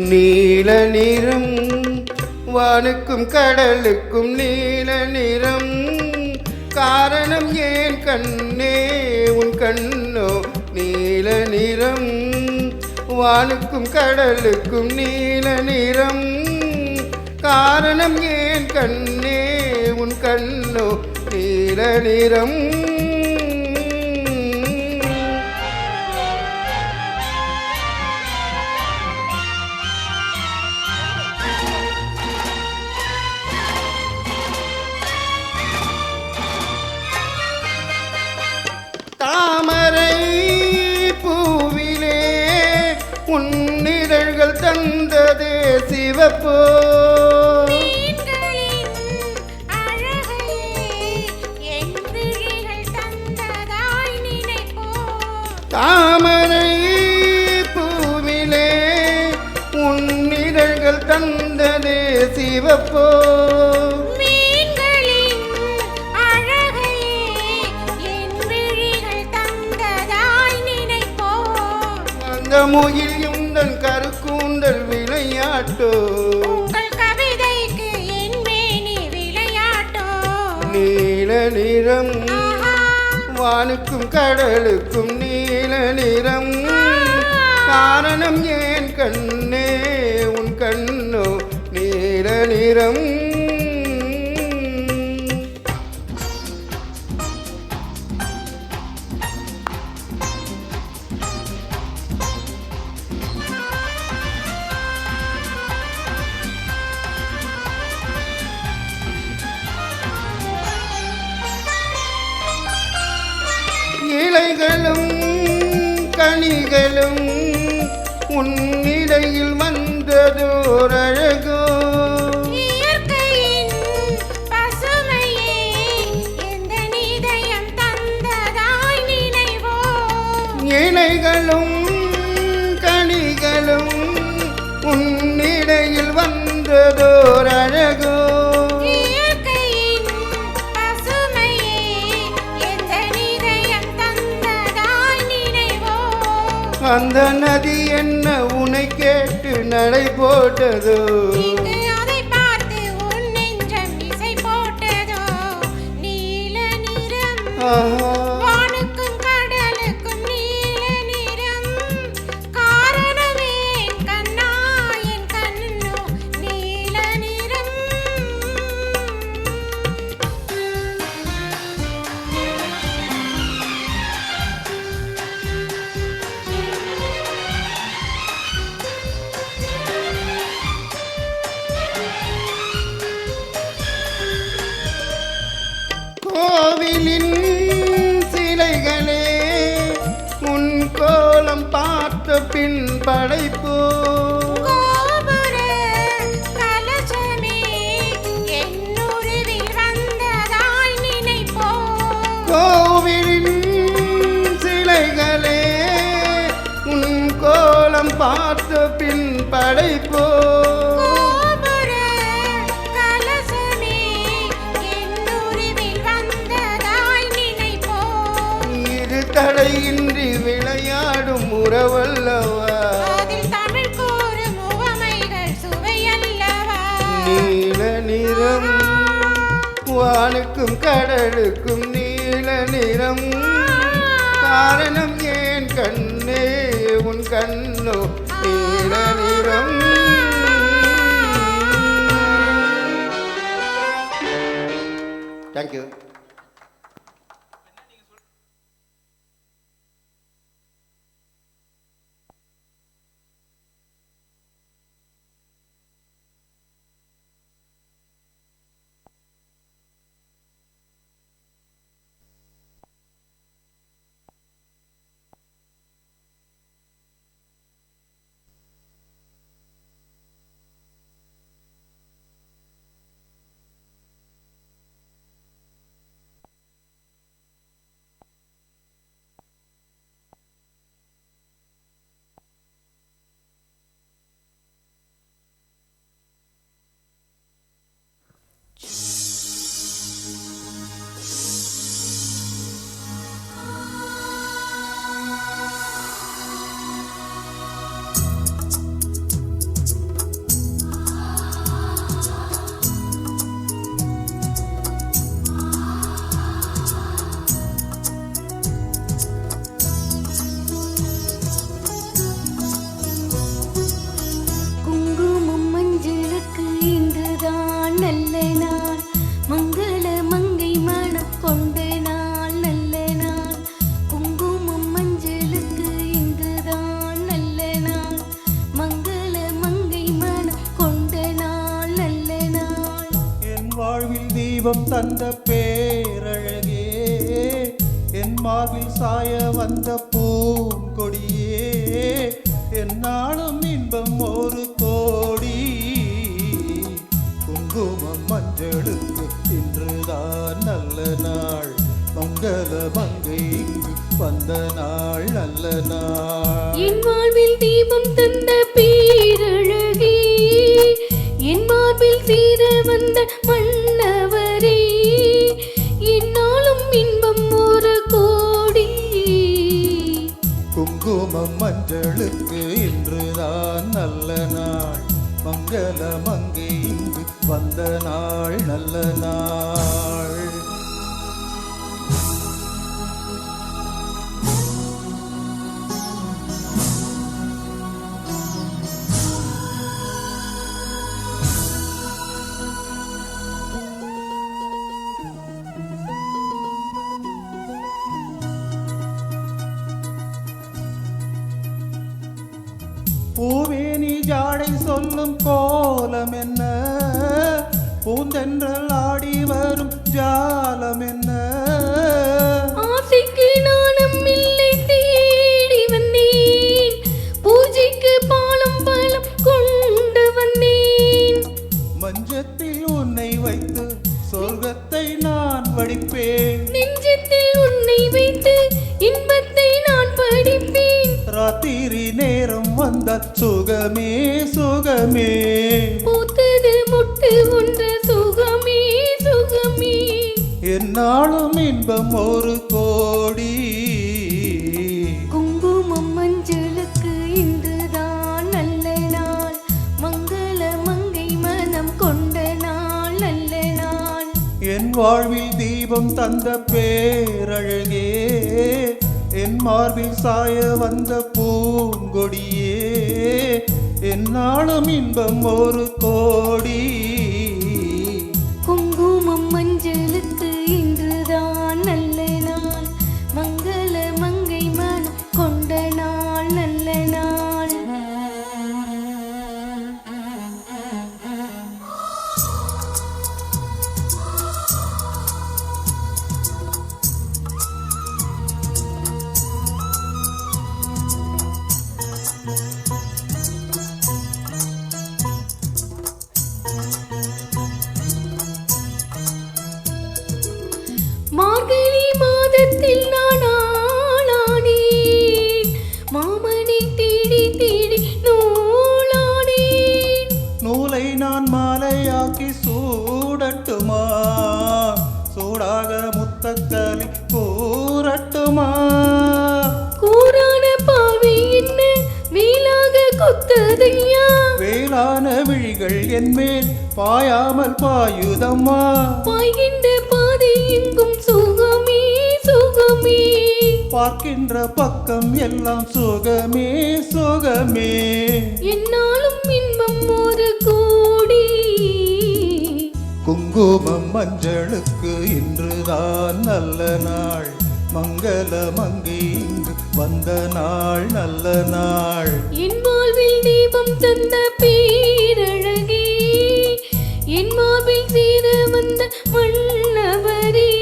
நீல நிறம் வானுக்கும் கடலுக்கும் நீல நிறம் காரணம் ஏன் கண்ணே உன் கண்ணோ நீல நிறம் வானுக்கும் கடலுக்கும் நீல நிறம் காரணம் ஏன் கண்ணே உன் கண்ணோ நீல நிறம் தாமரை பூவிலே உன்னிதழ்கள் தந்ததே சிவப்போ தாமரை பூவிலே உன்னிதழ்கள் தந்ததே சிவப்போ முகில் உந்தன் கருக்கூந்தல் விளையாட்டோ உங்கள் கவிதைக்கு என் மேனி விளையாட்டோ நீல நிறம் வானுக்கும் கடலுக்கும் நீல நிறம் காரணம் ஏன் கண்ணே உன் கண்ணோ நீல நிறம் இலைகளும் கனிகளும் உன்னிடையில் வந்ததோர் அழகோ இயற்கையின் பசுமையே எந்த நிதயம் தந்ததாய் நினைவோ இலைகளும் கனிகளும் உன்னிடையில் வந்ததோர் அழகோ அந்த நதி என்ன உன்னை கேட்டு நடை போட்டதோ அதை பார்த்து உன் நெஞ்சம் இசை போட்டதோ நீல நிறம் வானுக்கும் கடலுக்கும் நீல நிறம் காரணமே கண்ணா என் கண்ணோ நீல நிறம் கோவிலின் சிலைகளே உன் கோலம் பார்த்த பின் படைப்போ கோபுர கலசமே என்னுருவில் வந்ததாய் நினைப்போ கோவிலின் சிலைகளே உன் கோலம் பார்த்த பின் படைப்போ தடையின்றி விளையாடும் உறவல்லவா அதில் தமிழ் கூறும் உவமைகள் சுவையல்லவா நீல நிறம் வானுக்கும் கடலுக்கும் நீல நிறம் காரணம் ஏன் கண்ணே உன் கண்ணோ நீல நிறம் தேங்க்யூ தீபம் தந்த பேரழகே, என் மார்பில் சாய வந்த பூங்கொடியே, என்னாலும் இன்பம் ஒரு கோடி. குங்குமம் மஞ்சளுக்கு இன்றுதான் நல்ல நாள், மங்கள மங்கை இங்கு வந்த நாள் நல்ல நாள். என் வாழ்வில் தீபம் தந்த பேரழகே, என் மார்பில் சீர வந்த மன்னவரே, என்னாலும் இன்பம் ஒரு கோடி. குங்குமம் மஞ்சளுக்கு இன்றுதான் நல்ல நாள், மங்கள மங்கை இங்கு வந்த நாள் நல்ல நாள். பூவேணி ஜாடை சொல்லும் கோலம் என்ன, பூந்தென்றல் ஆடி வரும் ஜாலம் என்ன. ஆசைக்கு நாணம் இல்லை தேடி வந்தேன், பூஜைக்கு பாலம் பலம் கொண்டு வந்தேன். மஞ்சத்தில் உன்னை வைத்து சொர்க்கத்தை நான் வடிப்பேன், நெஞ்சத்தில் உன்னை வைத்து இன்பத்தை நான் படிப்பேன். ராத்திரி நேரம் வந்தால் சுகமே சுகமே, பூத்தது முட்டு ஒன்று சுகமே சுகமே. என்னாலும் இன்பம் ஒரு கோடி. குங்குமம் மஞ்சளுக்கு இன்றுதான் நல்ல நாள், மங்கள மங்கை மனம் கொண்ட நாள் நல்ல நாள். என் வாழ்வில் தீபம் தந்த பேரழகே, என் மார்பில் சாய வந்த பூங்கொடியே, என்னாலும் இன்பம் ஒரு கோடி. குங்குமம் மஞ்சளுக்கு இன்றுதான் நல்ல நாள், மங்கள மங்கை மனம் கொண்ட நாள் நல்ல நாள். மார்கழி மாதத்தில் நான் ஆளானேன், மாமனை தேடி தேடி நூலானேன். நூலை நான் மாலையாக்கி சூடட்டுமா, சூடாக முத்தக்கலி கூறட்டுமா. கூரான பாவி என்ன வீலாக குத்ததையா, வேளான விழிகள் என்மேல் பாயாமல் பாயுதம்மா. பாய்கின்ற பாதை எங்கும் சுகமே சுகமே, பார்க்கின்ற பக்கம் எல்லாம் சுகமே சுகமே. என்னாலும் இன்பம் ஒரு கோடி. குங்குமம் மஞ்சளுக்கு இன்றுதான் நல்ல நாள், மங்கள மங்கை இங்கு வந்த நாள் நல்ல நாள். என் வாழ்வில் தீபம் தந்த பேரழகே, என் மார்பில் சீர வந்த மன்னவரே,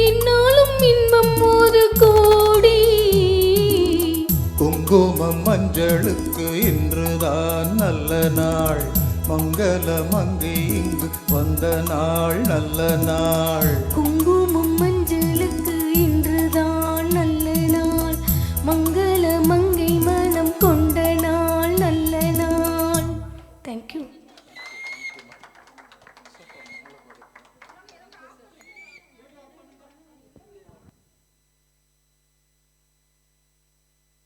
என்னாலும் இன்பம் ஒரு கோடி. குங்குமம் மஞ்சளுக்கு இன்றுதான் நல்ல நாள், மங்கள மங்கை இங்கு வந்த நாள் நல்ல நாள். குங்குமம் மஞ்சளுக்கு இன்றுதான் நல்ல நாள், மங்கள